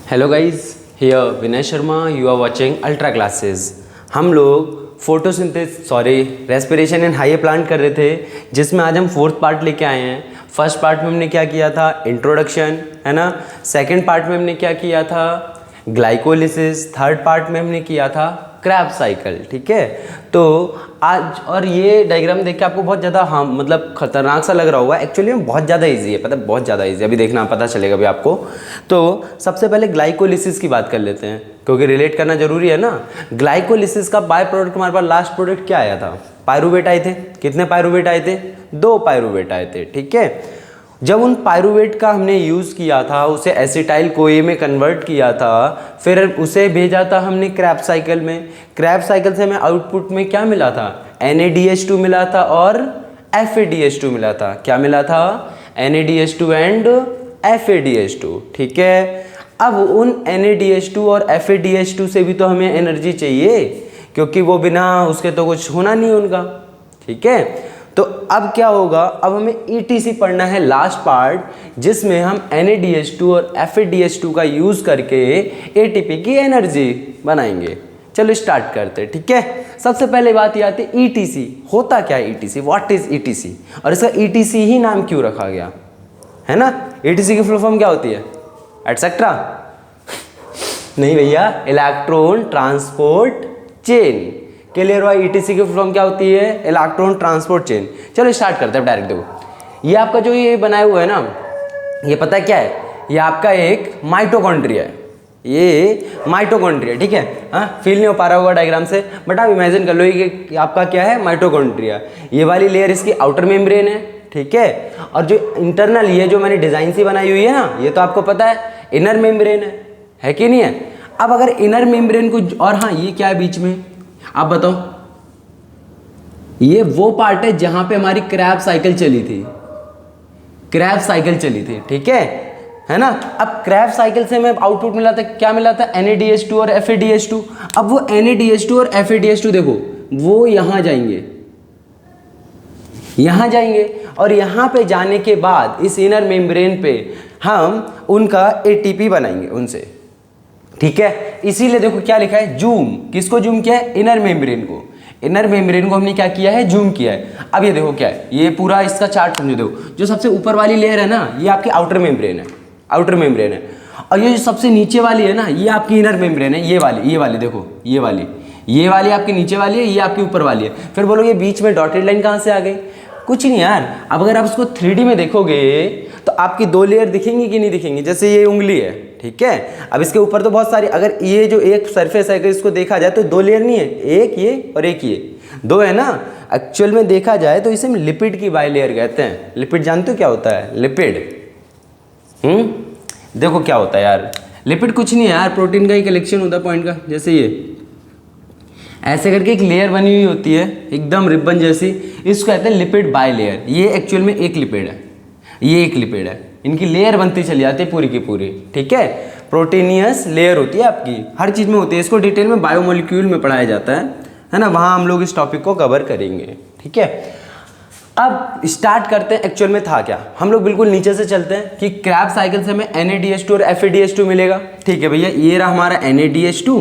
Hello guys, here Vinay Sharma, you are watching ultra classes. हम लोग respiration in high plant कर रहे थे, जिसमें आज हम फोर्थ पार्ट लेके आए हैं। फर्स्ट पार्ट में हमने क्या किया था, इंट्रोडक्शन, है ना। सेकंड पार्ट में हमने क्या किया था, ग्लाइकोलिसिस। थर्ड पार्ट में हमने किया था क्रैब्स साइकिल, ठीक है। तो आज और ये डायग्राम देख के आपको बहुत ज़्यादा मतलब खतरनाक सा लग रहा होगा, एक्चुअली में बहुत ज़्यादा इजी है, पता है, बहुत ज़्यादा इजी है। अभी देखना पता चलेगा अभी आपको। तो सबसे पहले ग्लाइकोलिसिस की बात कर लेते हैं, क्योंकि रिलेट करना जरूरी है ना। ग्लाइकोलिसिस का बाय प्रोडक्ट, हमारे पास लास्ट प्रोडक्ट क्या आया था, पायरुवेट आए थे। कितने पायरुवेट आए थे? 2 पायरुवेट आए थे, ठीक है। जब उन पायरुवेट का हमने यूज़ किया था, उसे एसिटाइल कोए में कन्वर्ट किया था, फिर उसे भेजा था हमने क्रैब्स साइकिल में। क्रैब्स साइकिल से हमें आउटपुट में क्या मिला था, NaDH2 मिला था और FADH2 मिला था। क्या मिला था? NaDH2 एंड FADH2, ठीक है। अब उन NaDH2 और FADH2 से भी तो हमें एनर्जी चाहिए, क्योंकि वो बिना उसके तो कुछ होना नहीं उनका, ठीक है। तो अब क्या होगा, अब हमें ETC पढ़ना है, लास्ट पार्ट, जिसमें हम NaDH2 और FADH2 का यूज़ करके ATP की एनर्जी बनाएंगे। चलो स्टार्ट करते हैं, ठीक है। सबसे पहले बात ये आती है ETC। होता क्या है ETC? What is ETC? और इसका ETC ही नाम क्यों रखा गया, है ना। ETC की फुल फॉर्म क्या होती है? एटसेट्रा? नहीं भैया, इलेक्ट्रॉन ट्रांसपोर्ट चेन। क्लियर हुआ? ETC की फुल फॉर्म क्या होती है? Electron transport chain. चलो स्टार्ट करते हैं डायरेक्ट। देखो, ये आपका जो ये बनाया हुआ है ना, ये पता है क्या है? ये आपका एक माइटोकॉन्ड्रिया है, ये माइटोकॉन्ड्रिया, ठीक है। हाँ, फील नहीं हो पा रहा होगा डायग्राम से, बट आप इमेजिन कर लो कि आपका क्या है, माइटोकॉन्ड्रिया। ये वाली लेयर इसकी आउटर मेम्ब्रेन है, ठीक है। और जो इंटरनल, ये जो मैंने डिजाइन सी बनाई हुई है ना, ये तो आपको पता है इनर मेम्ब्रेन है कि नहीं है। अब अगर इनर मेम्ब्रेन को, और हाँ, ये क्या है बीच में, आप बताओ। ये वो पार्ट है जहां पे हमारी क्रैब साइकिल चली थी, क्रैब साइकिल चली थी, ठीक है ना। अब क्रैब साइकिल से हमें आउटपुट मिला था, क्या मिला था? NaDH2 और FADH2। अब वो NaDH2 और FADH2 देखो, वो यहां जाएंगे, यहां जाएंगे, और यहां पे जाने के बाद इस इनर मेम्ब्रेन पे हम उनका ATP बनाएंगे उनसे, ठीक है। इसीलिए देखो क्या लिखा है, जूम। किसको जूम किया है? इनर मेम्ब्रेन को। इनर मेम्ब्रेन को हमने क्या किया है, जूम किया है। अब ये देखो क्या है, ये पूरा इसका चार्ट समझो। देखो, जो सबसे ऊपर वाली लेयर है ना, ये आपकी आउटर मेम्ब्रेन है, आउटर मेम्ब्रेन है। और ये जो सबसे नीचे वाली है ना, ये आपकी इनर मेम्ब्रेन है, ये वाली देखो, ये वाली आपकी नीचे वाली है, ये आपकी ऊपर वाली है। फिर बोलो ये बीच में डॉटेड लाइन कहाँ से आ गई? कुछ नहीं यार। अब अगर आप उसको 3D में देखोगे तो आपकी 2 लेयर दिखेंगी कि नहीं दिखेंगी? जैसे ये उंगली है, ठीक है। अब इसके ऊपर तो बहुत सारी, अगर ये जो एक सरफेस है, अगर इसको देखा जाए तो 2 लेयर नहीं है, एक ये और एक ये, 2 है ना। एक्चुअल में देखा जाए तो इसे हम लिपिड की बाई लेयर कहते हैं। लिपिड जानते हो क्या होता है? लिपिड, देखो क्या होता है यार, लिपिड कुछ नहीं है यार, प्रोटीन का ही कलेक्शन होता है पॉइंट का। जैसे ये ऐसे करके एक लेयर बनी हुई होती है, एकदम रिबन जैसी, इसको कहते हैं लिपिड बाई लेयर। ये एक्चुअल में एक लिपिड है, ये एक लिपिड है, इनकी लेयर बनती चली जाती है पूरी की पूरी, ठीक है। प्रोटीनियस लेयर होती है आपकी, हर चीज़ में होती है। इसको डिटेल में बायोमोलिक्यूल में पढ़ाया जाता है ना, वहाँ हम लोग इस टॉपिक को कवर करेंगे, ठीक है। अब स्टार्ट करते हैं, एक्चुअल में था क्या। हम लोग बिल्कुल नीचे से चलते हैं कि क्रैब साइकिल से हमें NaDH2 और FADH2 मिलेगा, ठीक है भैया। ये रहा हमारा NaDH2,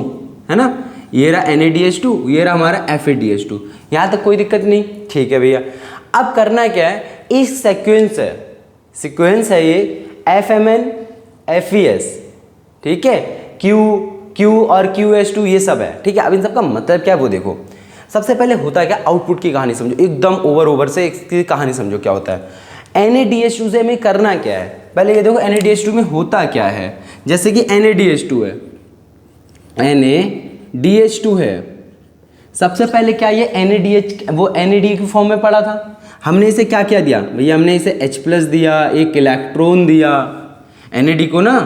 है ना, ये रहा NaDH2, ये रहा हमारा FADH2। यहाँ तक कोई दिक्कत नहीं, ठीक है भैया। अब करना क्या है, इस सीक्वेंस है ये FMN FES, ठीक है। Q और QS2 ये सब है, ठीक है। अब इन सब का मतलब क्या है वो देखो। सबसे पहले होता है क्या, आउटपुट की कहानी समझो, एकदम ओवर से इसकी कहानी समझो क्या होता है। NaDH2 से हमें करना क्या है, पहले ये देखो NaDH2 में होता क्या है। जैसे कि NaDH2 है, NaDH2 है, सबसे पहले क्या, ये NaDH वो NAD की फॉर्म में पड़ा था। हमने इसे क्या क्या दिया भैया, हमने इसे H+ दिया, एक इलेक्ट्रॉन दिया NAD को ना,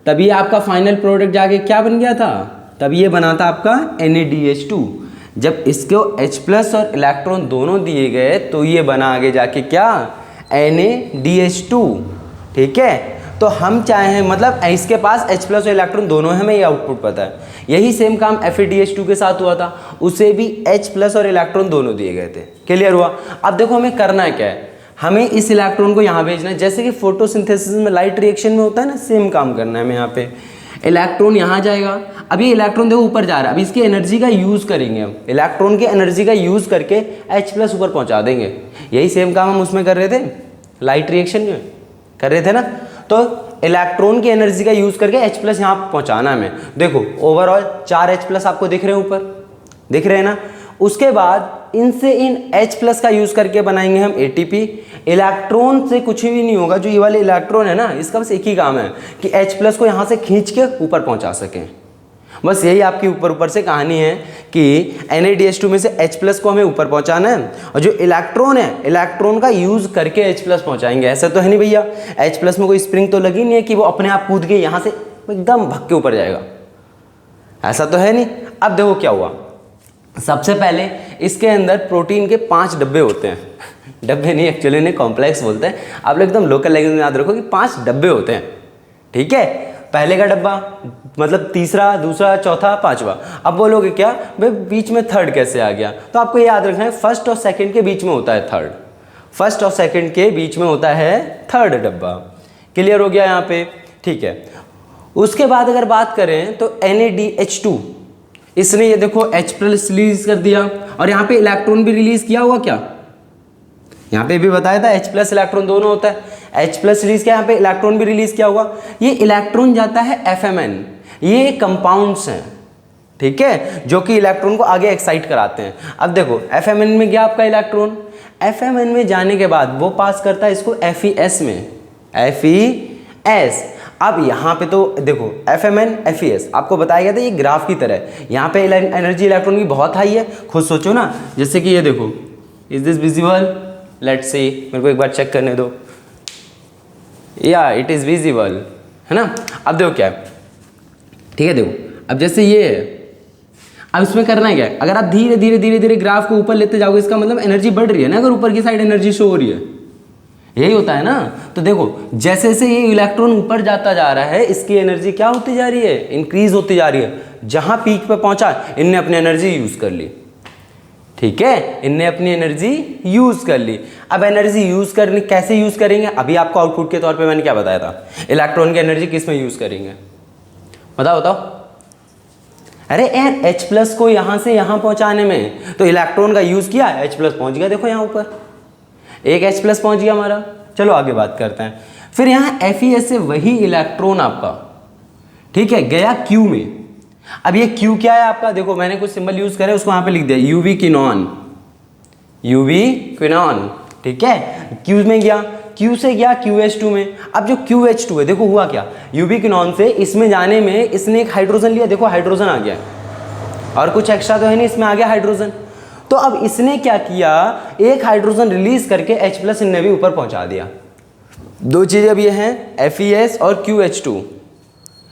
तभी आपका फाइनल प्रोडक्ट जाके क्या बन गया था, तभी ये बना था आपका NaDH2। जब इसको H+ और इलेक्ट्रॉन दोनों दिए गए तो ये बना आगे जाके क्या, NaDH2, ठीक है। तो हम चाहे, मतलब इसके पास H+ और इलेक्ट्रॉन दोनों है, हमें ये आउटपुट पता है। यही सेम काम FADH2 के साथ हुआ था, उसे भी H+ और इलेक्ट्रॉन दोनों दिए गए थे। क्लियर हुआ? अब देखो हमें करना क्या है, हमें इस इलेक्ट्रॉन को यहाँ भेजना है। जैसे कि फोटोसिंथेसिस में लाइट रिएक्शन में होता है ना, सेम काम करना है हमें यहाँ पे। इलेक्ट्रॉन यहाँ जाएगा, अब ये इलेक्ट्रॉन देखो ऊपर जा रहा है, अब इसकी एनर्जी का यूज़ करेंगे हम, इलेक्ट्रॉन की एनर्जी का यूज़ करके H+ ऊपर पहुँचा देंगे। यही सेम काम हम उसमें कर रहे थे, लाइट रिएक्शन में कर रहे थे ना। तो इलेक्ट्रॉन की एनर्जी का यूज़ करके H+ यहाँ पहुँचाना हमें। देखो ओवरऑल 4 H+ आपको दिख रहे हैं ऊपर, दिख रहे हैं ना। उसके बाद इनसे इन H+ का यूज़ करके बनाएंगे हम ATP। इलेक्ट्रॉन से कुछ भी नहीं होगा, जो ये वाले इलेक्ट्रॉन है ना, इसका बस एक ही काम है कि H+ को यहाँ से खींच के ऊपर पहुँचा सकें। बस यही आपकी ऊपर से कहानी है कि NaDH2 में से H+ को हमें ऊपर पहुँचाना है, और जो इलेक्ट्रॉन है, इलेक्ट्रॉन का यूज़ करके H+ पहुँचाएंगे। ऐसा तो है नहीं भैया, H+ में कोई स्प्रिंग तो लगी नहीं है कि वो अपने आप कूद के यहाँ से एकदम भग के ऊपर जाएगा, ऐसा तो है नहीं। अब देखो क्या हुआ, सबसे पहले इसके अंदर प्रोटीन के 5 डब्बे होते हैं। डब्बे नहीं, एक्चुअली इन्हें कॉम्प्लेक्स बोलते हैं, आप लोग एकदम लोकल लैंग्वेज में याद रखो कि 5 डब्बे होते हैं, ठीक है। पहले का डब्बा मतलब तीसरा, दूसरा, चौथा, पांचवा। अब बोलोगे क्या भाई बीच में थर्ड कैसे आ गया, तो आपको ये याद रखना है फर्स्ट और सेकंड के बीच में होता है थर्ड, फर्स्ट और सेकंड के बीच में होता है थर्ड डब्बा। क्लियर हो गया यहाँ पे, ठीक है। उसके बाद अगर बात करें तो NaDH2, इसने ये देखो H+ रिलीज कर दिया, और यहाँ पे इलेक्ट्रॉन भी रिलीज किया हुआ क्या, यहाँ पे भी बताया था H+ इलेक्ट्रॉन दोनों होता है। H+ रिलीज किया, यहाँ पे इलेक्ट्रॉन भी रिलीज किया हुआ। ये इलेक्ट्रॉन जाता है FMN, ये कंपाउंड्स हैं, ठीक है, जो कि इलेक्ट्रॉन को आगे एक्साइट कराते हैं। अब देखो FMN में गया आपका इलेक्ट्रॉन, FMN में जाने के बाद वो पास करता है इसको FeS में, FeS। अब यहाँ पे तो देखो FMN FeS आपको बताया गया था ये ग्राफ की तरह, यहाँ पे एनर्जी इलेक्ट्रॉन की बहुत हाई है, खुद सोचो ना। जैसे कि ये देखो, is this visible, let's see, मेरे को एक बार चेक करने दो, या इट इज़ विजिबल, है ना। अब देखो क्या है, ठीक है, देखो अब जैसे ये है, अब इसमें करना है क्या है, अगर आप धीरे धीरे धीरे धीरे ग्राफ को ऊपर लेते जाओगे, इसका मतलब एनर्जी बढ़ रही है ना, अगर ऊपर की साइड एनर्जी शो हो रही है, यही होता है ना। तो देखो जैसे जैसे ये इलेक्ट्रॉन ऊपर जाता जा रहा है, इसकी एनर्जी क्या होती जा रही है, इंक्रीज होती जा रही है। जहां पीक पे पहुंचा इनने अपनी एनर्जी यूज कर ली, ठीक है, इनने अपनी एनर्जी यूज कर ली। अब एनर्जी यूज करनी कैसे यूज करेंगे, अभी आपको आउटपुट के तौर पे मैंने क्या बताया था, इलेक्ट्रॉन की एनर्जी किस में यूज करेंगे, बताओ बताओ। अरे यार H+ को यहां से यहां पहुंचाने में तो इलेक्ट्रॉन का यूज किया, H+ पहुंच गया, देखो यहां ऊपर एक H+ पहुंच गया हमारा। चलो आगे बात करते हैं। फिर यहाँ FeS से वही इलेक्ट्रॉन आपका, ठीक है, गया Q में। अब ये Q क्या है आपका, देखो मैंने कुछ सिंबल यूज करे, उसको यहाँ पे लिख दिया UV क्विनॉन, UV क्विनॉन, ठीक है। Q में गया, Q से गया QH2 में। अब जो QH2 है, देखो हुआ क्या, UV क्विनॉन से इसमें जाने में इसने एक हाइड्रोजन लिया, देखो हाइड्रोजन आ गया, और कुछ एक्स्ट्रा तो है नहीं, इसमें आ गया हाइड्रोजन। तो अब इसने क्या किया, एक हाइड्रोजन रिलीज करके H+ इनने भी ऊपर पहुंचा दिया। दो चीजें अब ये हैं FeS और QH2,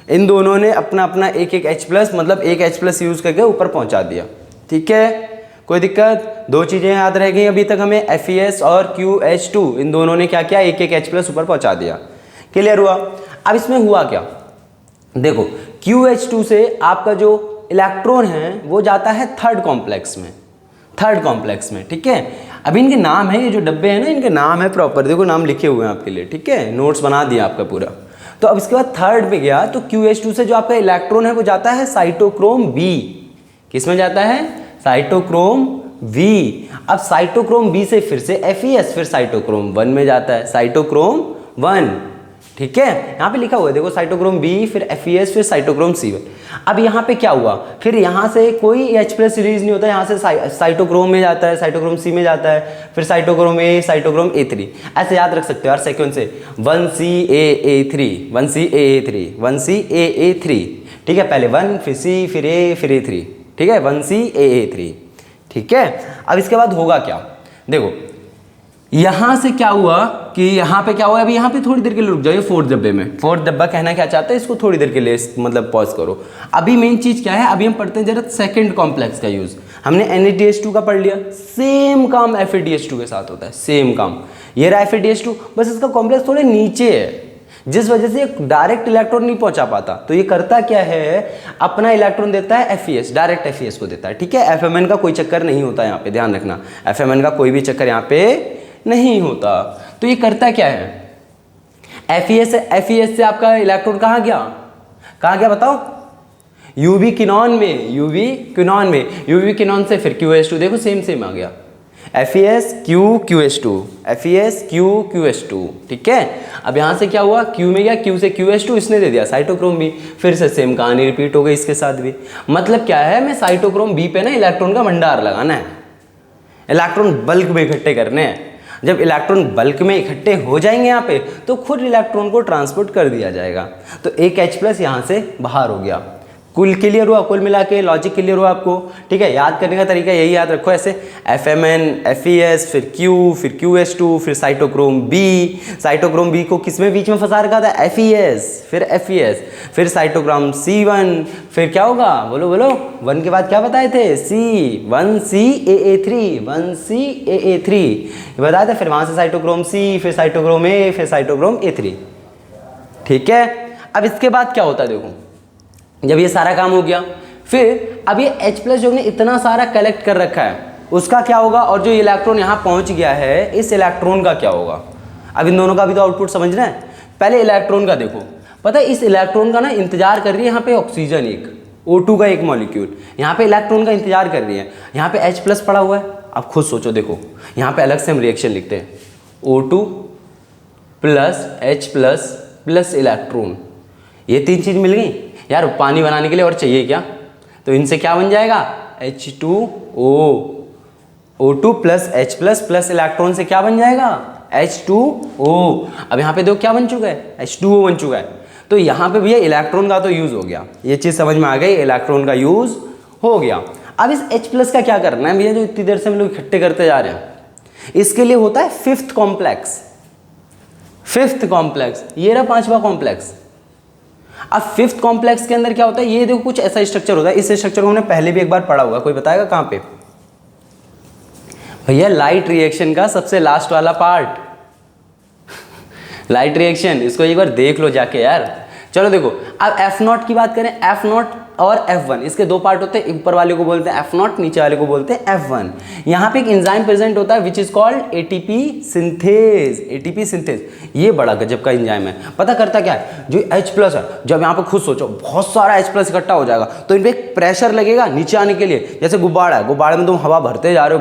इन दोनों ने अपना अपना एक एक H+ मतलब एक H+ यूज करके ऊपर पहुंचा दिया, ठीक है, कोई दिक्कत। दो चीजें याद रह गई अभी तक हमें, FeS और QH2, इन दोनों ने क्या किया, एक एक H+ ऊपर पहुंचा दिया। क्लियर हुआ। अब इसमें हुआ क्या, देखो QH2 से आपका जो इलेक्ट्रॉन है वो जाता है थर्ड कॉम्प्लेक्स में, थर्ड कॉम्प्लेक्स में, ठीक है। अभी इनके नाम है, ये जो डब्बे हैं ना, इनके नाम है प्रॉपर, देखो नाम लिखे हुए हैं आपके लिए, ठीक है, नोट्स बना दिया आपका पूरा। तो अब इसके बाद थर्ड पे गया, तो QH2 से जो आपका इलेक्ट्रॉन है वो जाता है साइटोक्रोम B, किस में जाता है, साइटोक्रोम V। अब साइटोक्रोम B से फिर से FeS, फिर साइटोक्रोम 1 में जाता है, साइटोक्रोम 1, ठीक है, यहाँ पे लिखा हुआ है देखो, साइटोक्रोम B, फिर FeS, फिर साइटोक्रोम C। अब यहाँ पे क्या हुआ, फिर यहाँ से कोई H+ रिलीज नहीं होता, यहाँ से साइटोक्रोम में जाता है, साइटोक्रोम C में जाता है, फिर साइटोक्रोम A, साइटोक्रोम A3, ऐसे याद रख सकते हो यार सीक्वेंस से, 1CAA3, 1CAA3, 1CAA3, ठीक है, पहले 1 फिर C फिर A फिर A3, ठीक है, 1CAA3, ठीक है। अब इसके बाद होगा क्या, देखो यहां से क्या हुआ कि यहाँ पे क्या हुआ, अभी यहाँ पे थोड़ी देर के लिए रुक जाइए, फोर्थ डब्बे में, फोर्थ डब्बा कहना क्या चाहता है, इसको थोड़ी देर के लिए मतलब पॉज करो। अभी मेन चीज क्या है, अभी हम पढ़ते हैं जरा सेकंड कॉम्प्लेक्स का यूज। हमने NaDH2 का पढ़ लिया, सेम काम FeDH2 के साथ होता है, सेम काम। ये रहा FeDH2, बस इसका कॉम्प्लेक्स थोड़े नीचे है, जिस वजह से डायरेक्ट इलेक्ट्रॉन नहीं पहुंचा पाता। तो ये करता क्या है, अपना इलेक्ट्रॉन देता है FeS, डायरेक्ट FeS को देता है, ठीक है। FMN का कोई चक्कर नहीं होता यहाँ पे, ध्यान रखना, FMN का कोई भी चक्कर यहाँ पे नहीं होता। तो ये करता क्या है, FeS से आपका इलेक्ट्रॉन कहाँ गया, कहाँ गया बताओ? यूवी किनॉन में, यूवी किनॉन में, यूवी किनॉन से फिर QH2 देखो सेम सेम आ गया, FeSQ QH2, ठीक है। अब यहाँ से क्या हुआ, Q में गया, Q से QH2 इसने दे दिया साइटोक्रोम B, फिर से सेम कहानी रिपीट हो गई इसके साथ भी। मतलब क्या है, मैं साइटोक्रोम B पे ना इलेक्ट्रॉन का भंडार लगाना है, इलेक्ट्रॉन बल्क में इकट्ठे करने हैं। जब इलेक्ट्रॉन बल्क में इकट्ठे हो जाएंगे यहाँ पे तो खुद इलेक्ट्रॉन को ट्रांसपोर्ट कर दिया जाएगा। तो एक H+ यहाँ से बाहर हो गया। कुल क्लियर हुआ, कुल मिला के लॉजिक क्लियर हुआ आपको, ठीक है। याद करने का तरीका यही याद रखो ऐसे, FMN, FeS, फिर Q, फिर QH2, फिर साइटोक्रोम B। साइटोक्रोम B को किस में बीच में फंसा रखा था, FeS, फिर FeS, फिर साइटोक्रोम C1, फिर क्या होगा, बोलो बोलो, 1 के बाद क्या बताए थे, C, 1CAA3, 1CAA3 बताया था। फिर वहाँ से साइटोक्रोम C, फिर साइटोक्रोम A, फिर साइटोक्रोम A3, ठीक है। अब इसके बाद क्या होता है देखो, जब ये सारा काम हो गया, फिर अब ये H+ जो ने इतना सारा कलेक्ट कर रखा है उसका क्या होगा, और जो इलेक्ट्रॉन यहाँ पहुँच गया है इस इलेक्ट्रॉन का क्या होगा। अब इन दोनों का भी तो आउटपुट समझना है। पहले इलेक्ट्रॉन का देखो, पता है इस इलेक्ट्रॉन का ना इंतजार कर रही है यहाँ पे ऑक्सीजन, एक O2 का एक मॉलिक्यूल यहाँ पे इलेक्ट्रॉन का इंतजार कर रही है। यहाँ पे H+ पड़ा हुआ है। अब खुद सोचो, देखो यहाँ पे अलग से हम रिएक्शन लिखते हैं, O2 + H+ प्लस इलेक्ट्रॉन, ये 3 चीज़ मिल गई यार। पानी बनाने के लिए और चाहिए क्या, तो इनसे क्या बन जाएगा, H2O, O2 + H+ plus electron से क्या बन जाएगा, H2O। अब यहाँ पे देखो क्या बन चुका है, H2O बन चुका है। तो यहाँ पे भैया इलेक्ट्रॉन का तो यूज़ हो गया, ये चीज़ समझ में आ गई, इलेक्ट्रॉन का यूज़ हो गया। अब इस H+ का क्या करना है भैया, जो इतनी देर से हम लोग इकट्ठे करते जा रहे हैं, इसके लिए होता है 5th कॉम्प्लेक्स। 5th कॉम्प्लेक्स, ये रहा 5वां कॉम्प्लेक्स। अब 5th कॉम्प्लेक्स के अंदर क्या होता है, ये देखो कुछ ऐसा स्ट्रक्चर होता है। इस स्ट्रक्चर को हमने पहले भी एक बार पढ़ा हुआ, कोई बताएगा कहाँ पे भैया, लाइट रिएक्शन का सबसे लास्ट वाला पार्ट, लाइट रिएक्शन, इसको एक बार देख लो जाके यार। चलो देखो, अब F0 की बात करें, F0 और F1, इसके 2 पार्ट होते हैं, ऊपर वाले को बोलते हैं F0, नीचे वाले को बोलते हैं F1। यहाँ पे एक एंजाइम प्रेजेंट होता है which is called ATP synthase. ATP synthase ये बड़ा गजब का एंजाइम है। पता करता क्या है, जो H+ है, जब यहाँ पे खुद सोचो बहुत सारा H+ इकट्ठा हो जाएगा तो इन पर एक प्रेशर लगेगा नीचे आने के लिए। जैसे गुब्बारा है, गुब्बारे में तुम हवा भरते जा रहे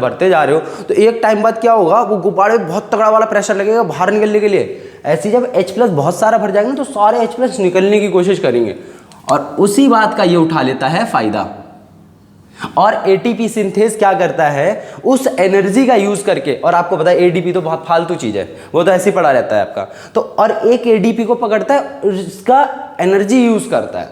हो तो एक टाइम बाद क्या होगा, वो गुब्बारे में बहुत तगड़ा वाला प्रेशर लगेगा बाहर निकलने के लिए। ऐसे जब H+ बहुत सारा भर जाएगा ना तो सारे H+ निकलने की कोशिश करेंगे, और उसी बात का ये उठा लेता है फायदा। और ATP सिंथेज क्या करता है, उस एनर्जी का यूज करके, और आपको पता है ADP तो बहुत फालतू चीज है, वो तो ऐसे ही पड़ा रहता है आपका, तो और एक ADP को पकड़ता है, इसका एनर्जी यूज करता है,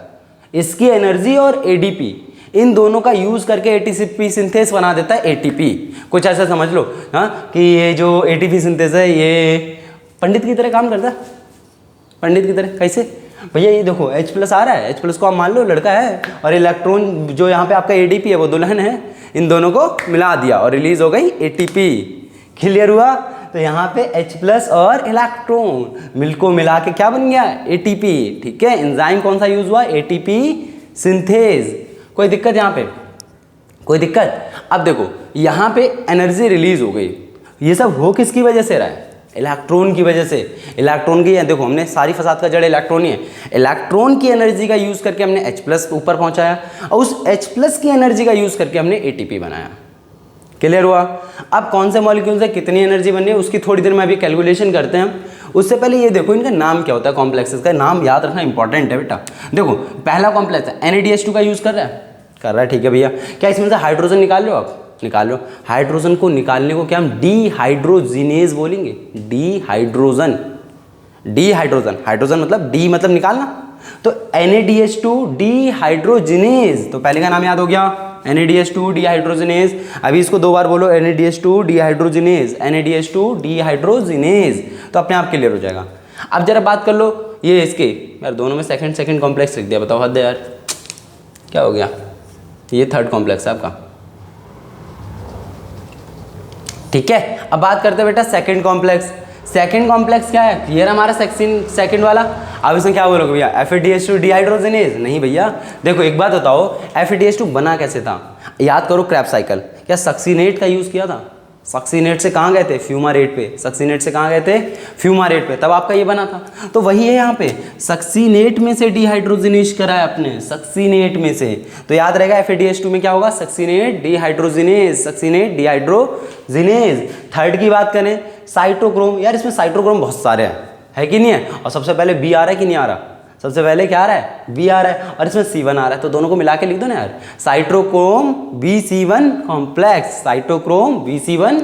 इसकी एनर्जी और ADP इन दोनों का यूज करके ATP सिंथेज बना देता है ATP। कुछ ऐसा समझ लो हाँ, कि ये जो ATP सिंथेज है ये पंडित की तरह काम करता है। पंडित की तरह कैसे भैया, ये देखो H+ आ रहा है, H+ को आप मान लो लड़का है, और इलेक्ट्रॉन जो यहाँ पे आपका ADP है वो दुल्हन है, इन दोनों को मिला दिया और रिलीज हो गई ATP। क्लियर हुआ, तो यहाँ पे H+ और इलेक्ट्रॉन मिलको मिला के क्या बन गया, ATP। ठीक है, एंजाइम कौन सा यूज हुआ, ATP सिंथेज। कोई दिक्कत यहाँ पे, कोई दिक्कत। अब देखो यहाँ पे एनर्जी रिलीज हो गई, ये सब हो किसकी वजह से रहा है, इलेक्ट्रॉन की वजह से। इलेक्ट्रॉन की, देखो हमने सारी फसाद का जड़ इलेक्ट्रॉन ही है। इलेक्ट्रॉन की एनर्जी का यूज करके हमने H+ ऊपर पहुंचाया, और उस H+ की एनर्जी का यूज करके हमने ATP बनाया। क्लियर हुआ। अब कौन से मॉलिक्यूल से कितनी एनर्जी बनी है उसकी थोड़ी देर में अभी कैलकुलेशन करते हैं। उससे पहले ये देखो इनका नाम क्या होता है, कॉम्प्लेक्सेस का नाम याद रखना इंपॉर्टेंट है बेटा। देखो पहला कॉम्प्लेक्स है NADH2 का यूज कर रहा है, ठीक है भैया। क्या इसमें से हाइड्रोजन निकाल लो, आप निकाल लो। हाइड्रोजन को निकालने को क्या हम डीहाइड्रोजिनेज बोलेंगे, डीहाइड्रोजन। हाइड्रोजन मतलब डी मतलब निकालना, तो NADH2 डीहाइड्रोजिनेज, तो पहले का नाम याद हो गया NADH2 डीहाइड्रोजिनेज। अभी इसको 2 बार बोलो, NADH2 डीहाइड्रोजिनेज, NADH2 डीहाइड्रोजिनेज, तो अपने आप क्लियर हो जाएगा। अब जरा बात कर लो ये इसके, यार दोनों में सेकंड कॉम्प्लेक्स लिख दिया, बताओ हद है यार, क्या हो गया। ये 3rd कॉम्प्लेक्स है आपका, ठीक है। अब बात करते हैं बेटा सेकंड कॉम्प्लेक्स। सेकंड कॉम्प्लेक्स क्या है, ये हमारा सेकंड वाला। अब इसमें क्या बोलोगे भैया, FADH2 डीहाइड्रोजिनेज। नहीं भैया, देखो एक बात बताओ, FADH2 बना कैसे था, याद करो क्रैब साइकिल। क्या सक्सीनेट का यूज़ किया था, सक्सीनेट से कहाँ गए थे, फ्यूमारेट पे। सक्सीनेट से कहाँ गए थे, फ्यूमारेट पे, तब आपका ये बना था। तो वही है यहाँ पे, सक्सीनेट में से डिहाइड्रोजिनेज करा है आपने, सक्सीनेट में से। तो याद रहेगा FADH2 में क्या होगा, succinate dehydrogenase, succinate dehydrogenase. Third की बात करें साइटोक्रोम, यार इसमें साइटोक्रोम बहुत सारे हैं, है कि नहीं है। और सबसे पहले बी आ रहा है कि नहीं आ रहा, सबसे पहले क्या आ रहा है, बी आ रहा है, और इसमें C1 आ रहा है, तो दोनों को मिला के लिख दो ना यार, cytochrome BC1 complex, cytochrome BC1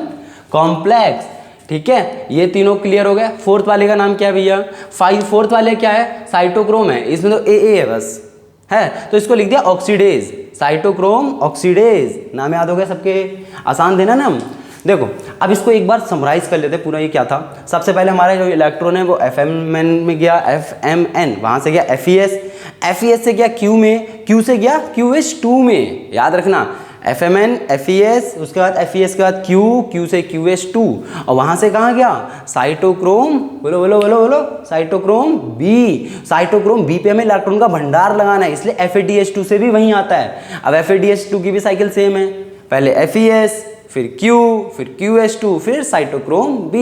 complex. ठीक है, ये तीनों क्लियर हो गया। फोर्थ वाले का नाम क्या है भैया, फोर्थ वाले क्या है, साइटोक्रोम है, इसमें तो AA है बस, है तो इसको लिख दिया ऑक्सीडेज, साइटोक्रोम ऑक्सीडेज। नाम याद हो गया सबके, आसान देना ना हम। देखो अब इसको एक बार समराइज कर लेते हैं पूरा, ये क्या था। सबसे पहले हमारा जो इलेक्ट्रॉन है वो FMN में गया, FMN, वहाँ से गया FES, FES से गया Q में, Q से गया QH2 में, याद रखना FMN FES, उसके बाद FES के बाद Q से QH2, और वहाँ से कहाँ गया, साइटोक्रोम, बोलो बोलो बोलो बोलो, साइटोक्रोम B। साइटोक्रोम B पे हमें इलेक्ट्रॉन का भंडार लगाना है, इसलिए FADH2 से भी वहीं आता है। अब FADH2 की भी साइकिल सेम है, पहले FES, फिर Q, फिर QH2, फिर साइटोक्रोम B।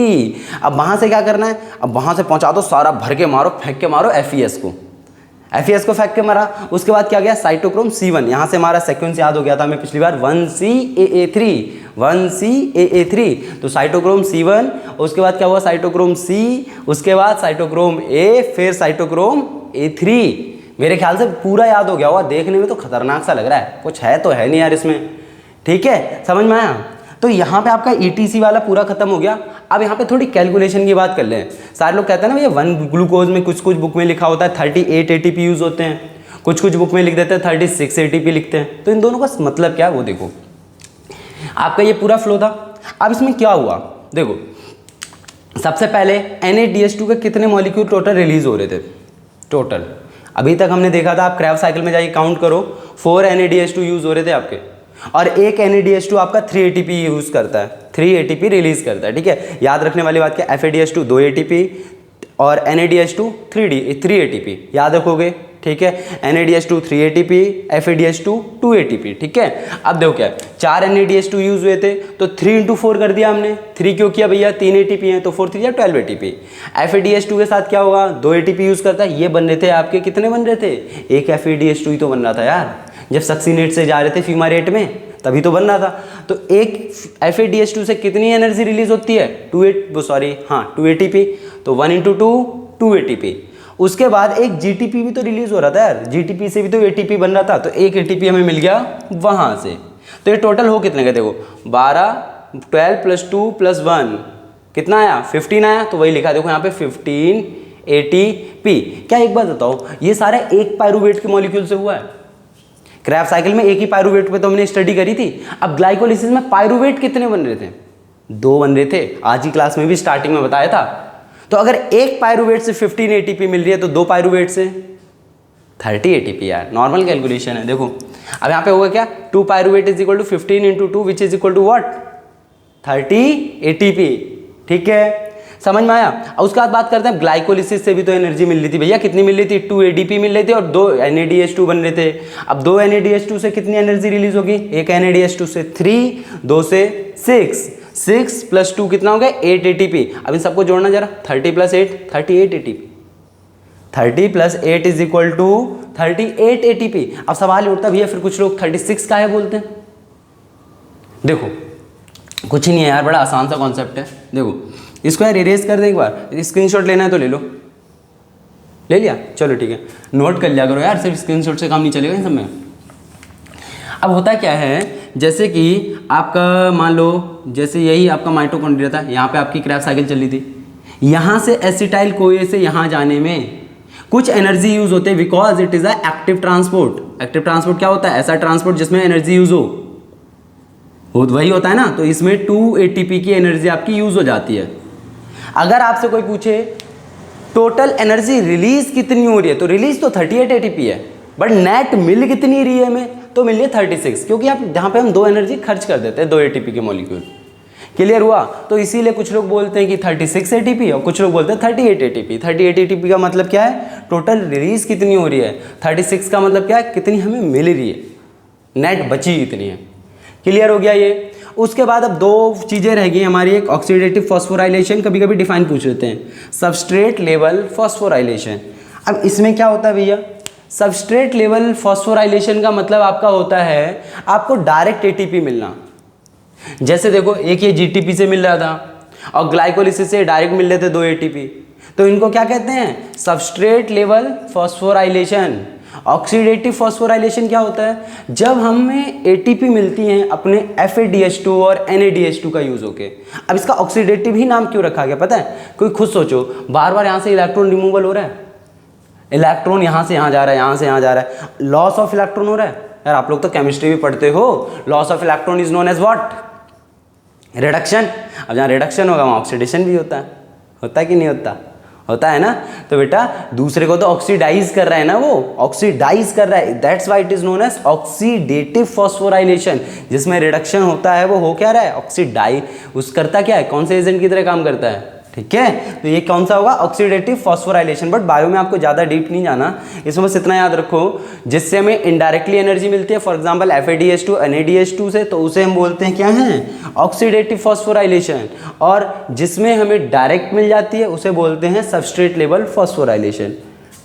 अब वहाँ से क्या करना है, अब वहाँ से पहुँचा दो सारा, भर के मारो, फेंक के मारो FES को, FES को फेंक के मारा। उसके बाद क्या गया, साइटोक्रोम C1, यहाँ से हमारा सीक्वेंस याद हो गया था हमें पिछली बार, 1CAA3, 1CAA3, तो साइटोक्रोम C1, उसके बाद क्या हुआ, साइटोक्रोम C, उसके बाद साइटोक्रोम A, फिर साइटोक्रोम A3। मेरे ख्याल से पूरा याद हो गया होगा, देखने में तो खतरनाक सा लग रहा है, कुछ है तो है नहीं यार इसमें। ठीक है, समझ में आया। तो यहाँ पे आपका ETC वाला पूरा खत्म हो गया। अब यहाँ पे थोड़ी कैलकुलेशन की बात कर लें। सारे लोग कहते हैं ना भैया 1 ग्लूकोज में कुछ कुछ बुक में लिखा होता है 38 ATP यूज़ होते हैं, कुछ कुछ बुक में लिख देते हैं 36 ATP लिखते हैं। तो इन दोनों का मतलब क्या है वो देखो, आपका ये पूरा फ्लो था। अब इसमें क्या हुआ देखो, सबसे पहले NADH2 के कितने मॉलिक्यूल टोटल रिलीज हो रहे थे, टोटल अभी तक हमने देखा था, आप क्रैब साइकिल में जाइए काउंट करो, 4 NADH2 यूज़ हो रहे थे आपके, और एक NADH2 आपका 3 ATP यूज़ करता है, 3 ATP रिलीज करता है। ठीक है, याद रखने वाली बात क्या, FADH2 2 ATP और NADH2 3 ATP, याद रखोगे। ठीक है, NADH2 3 ATP, FADH2 2 ATP। ठीक है, अब देखो क्या, 4 NADH2 यूज़ हुए थे तो 3 × 4 कर दिया हमने, 3 क्यों किया भैया, 3 ATP हैं तो 4 3 12 ATP। FADH2 के साथ क्या होगा, 2 ATP यूज़ करता है, ये बन रहे थे आपके, कितने बन रहे थे, एक FADH2 ही तो बन रहा था यार, जब सक्सीनेट से जा रहे थे फ्यूमारेट में तभी तो बन रहा था। तो एक FADH2 से कितनी एनर्जी रिलीज होती है, 2 ATP, तो 1 × 2 2 ATP। उसके बाद एक GTP भी तो रिलीज हो रहा था यार, GTP से भी तो ATP बन रहा था, तो एक ATP हमें मिल गया वहाँ से। तो ये टोटल हो कितने का देखो, 12 + 2 + 1 कितना आया, 15 आया, तो वही लिखा देखो यहाँ पे 15 ATP। क्या एक बात बताओ, ये सारा एक पायरुवेट के मॉलिक्यूल से हुआ है, क्रैब साइकिल में एक ही पायरुवेट पे तो हमने स्टडी करी थी। अब ग्लाइकोलिसिस में पायरुवेट कितने बन रहे थे, 2 बन रहे थे, आज की क्लास में भी स्टार्टिंग में बताया था। तो अगर एक पायरुवेट से 15 ATP मिल रही है तो 2 पायरुवेट से 30 ATP यार, नॉर्मल कैलकुलेशन है। देखो अब यहाँ पे होगा क्या, 2 pyruvate = 15 × 2 which is equal to what, 30 ATP। ठीक है, समझ में आया। और उसके बाद बात करते हैं ग्लाइकोलिसिस से भी तो एनर्जी मिल रही थी भैया, कितनी मिल रही थी, 2 ADP मिल रही थी और 2 NADH2 बन रहे थे। अब 2 NADH2 से कितनी एनर्जी रिलीज होगी, एक NADH2 से 3, 2 से 6 + 2 कितना हो गया, 8 ATP। अब इन सबको जोड़ना जरा, 30 + 8 38 ATP, 30 + 8 = 38 ATP। अब सवाल उठता भैया फिर कुछ लोग 36 का है बोलते हैं। देखो कुछ ही नहीं है यार, बड़ा आसान सा कॉन्सेप्ट है। देखो इसको यार इरेज कर दे एक बार, स्क्रीनशॉट लेना है तो ले लो, ले लिया, चलो ठीक है, नोट कर लिया करो यार, सिर्फ स्क्रीनशॉट से काम नहीं चलेगा इन सब में। अब होता क्या है, जैसे कि आपका मान लो, जैसे यही आपका माइटोकॉन्ड्रिया था, यहाँ पे आपकी क्रैब साइकिल चल रही थी, यहाँ से एसिटाइल कोए से यहाँ जाने में कुछ एनर्जी यूज होते हैं, because it is a active transport. Active transport क्या होता है, ऐसा ट्रांसपोर्ट जिसमें एनर्जी यूज हो, वही होता है ना। तो इसमें 2 ATP की एनर्जी आपकी यूज हो जाती है। अगर आपसे कोई पूछे टोटल एनर्जी रिलीज कितनी हो रही है, तो रिलीज तो 38 ATP है, बट नेट मिल कितनी रही है हमें, तो मिल रही है 36, क्योंकि आप जहाँ पे हम 2 एनर्जी खर्च कर देते हैं 2 ATP के मॉलिक्यूल। क्लियर हुआ। तो इसीलिए कुछ लोग बोलते हैं कि 36 ATP और कुछ लोग बोलते हैं 38 ATP। 38 ATP का मतलब क्या है, टोटल रिलीज कितनी हो रही है। 36 का मतलब क्या है, कितनी हमें मिल रही है, नेट बची कितनी है। क्लियर हो गया ये। उसके बाद अब दो चीज़ें रह गई हमारी, एक ऑक्सीडेटिव फॉस्फोराइलेशन, कभी कभी डिफाइन पूछ लेते हैं, सबस्ट्रेट लेवल फॉस्फोराइलेशन। अब इसमें क्या होता है भैया, सबस्ट्रेट लेवल फॉस्फोराइलेशन का मतलब आपका होता है आपको डायरेक्ट एटीपी मिलना। जैसे देखो एक ये जीटीपी से मिल रहा था और ग्लाइकोलिसिस से डायरेक्ट मिल रहे थे 2 एटीपी, तो इनको क्या कहते हैं, substrate level phosphorylation. Oxidative phosphorylation क्या होता है, जब हमें एटीपी मिलती हैं अपने FADH2 और NADH2 का यूज होके। अब इसका ऑक्सीडेटिव ही नाम क्यों रखा गया पता है, कोई खुद सोचो, बार बार यहाँ से इलेक्ट्रॉन रिमूवल हो रहा है, इलेक्ट्रॉन यहाँ से यहाँ जा रहा है, यहाँ से यहाँ जा रहा है, लॉस ऑफ इलेक्ट्रॉन हो रहा है। यार आप लोग तो केमिस्ट्री भी पढ़ते हो, loss of electron is known as what, reduction. अब जहाँ रिडक्शन होगा वहाँ ऑक्सीडेशन भी होता है कि नहीं होता, होता है ना। तो बेटा दूसरे को तो ऑक्सीडाइज कर रहा है ना, वो ऑक्सीडाइज कर रहा है, that's why it is known as oxidative phosphorylation. जिसमें रिडक्शन होता है वो हो क्या रहा है, ऑक्सीडाइज, उस करता क्या है, कौन से एजेंट की तरह काम करता है, ठीक है। तो ये कौन सा होगा, ऑक्सीडेटिव फॉस्फोराइलेशन। बट बायो में आपको ज़्यादा डीप नहीं जाना, इसमें बस इतना याद रखो, जिससे हमें इनडायरेक्टली एनर्जी मिलती है, फॉर एग्जांपल FADH2 NADH2 से, तो उसे हम बोलते हैं क्या है, ऑक्सीडेटिव फॉस्फोराइलेशन। और जिसमें हमें डायरेक्ट मिल जाती है उसे बोलते हैं सबस्ट्रेट लेवल फॉस्फोराइलेशन,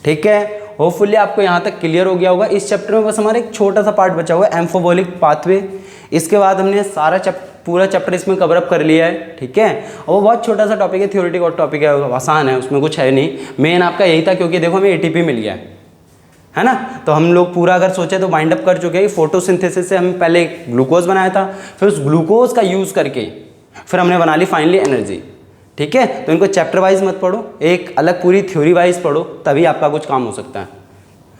ठीक है। होपफुली आपको यहाँ तक क्लियर हो गया होगा। इस चैप्टर में बस हमारा एक छोटा सा पार्ट बचा हुआ है, एम्फोबोलिक पाथवे। इसके बाद हमने सारा पूरा चैप्टर इसमें कवर अप कर लिया है, ठीक है। और वो बहुत छोटा सा टॉपिक है, थ्योरेटिकल टॉपिक है, आसान है, उसमें कुछ है नहीं। मेन आपका यही था, क्योंकि देखो हमें ATP मिल गया है ना, तो हम लोग पूरा अगर सोचे तो वाइंड अप कर चुके हैं। फोटोसिंथेसिस से हम पहले ग्लूकोज बनाया था, फिर उस ग्लूकोज का यूज़ करके फिर हमने बना ली फाइनली एनर्जी, ठीक है। तो इनको चैप्टर वाइज मत पढ़ो, एक अलग पूरी थ्योरी वाइज पढ़ो, तभी आपका कुछ काम हो सकता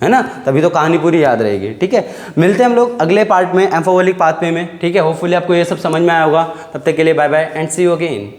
है ना, तभी तो कहानी पूरी याद रहेगी, ठीक है। मिलते हैं हम लोग अगले पार्ट में, एम्फोबोलिक पाथवे में, ठीक है। होपफुली आपको ये सब समझ में आया होगा। तब तक के लिए bye bye and see you again.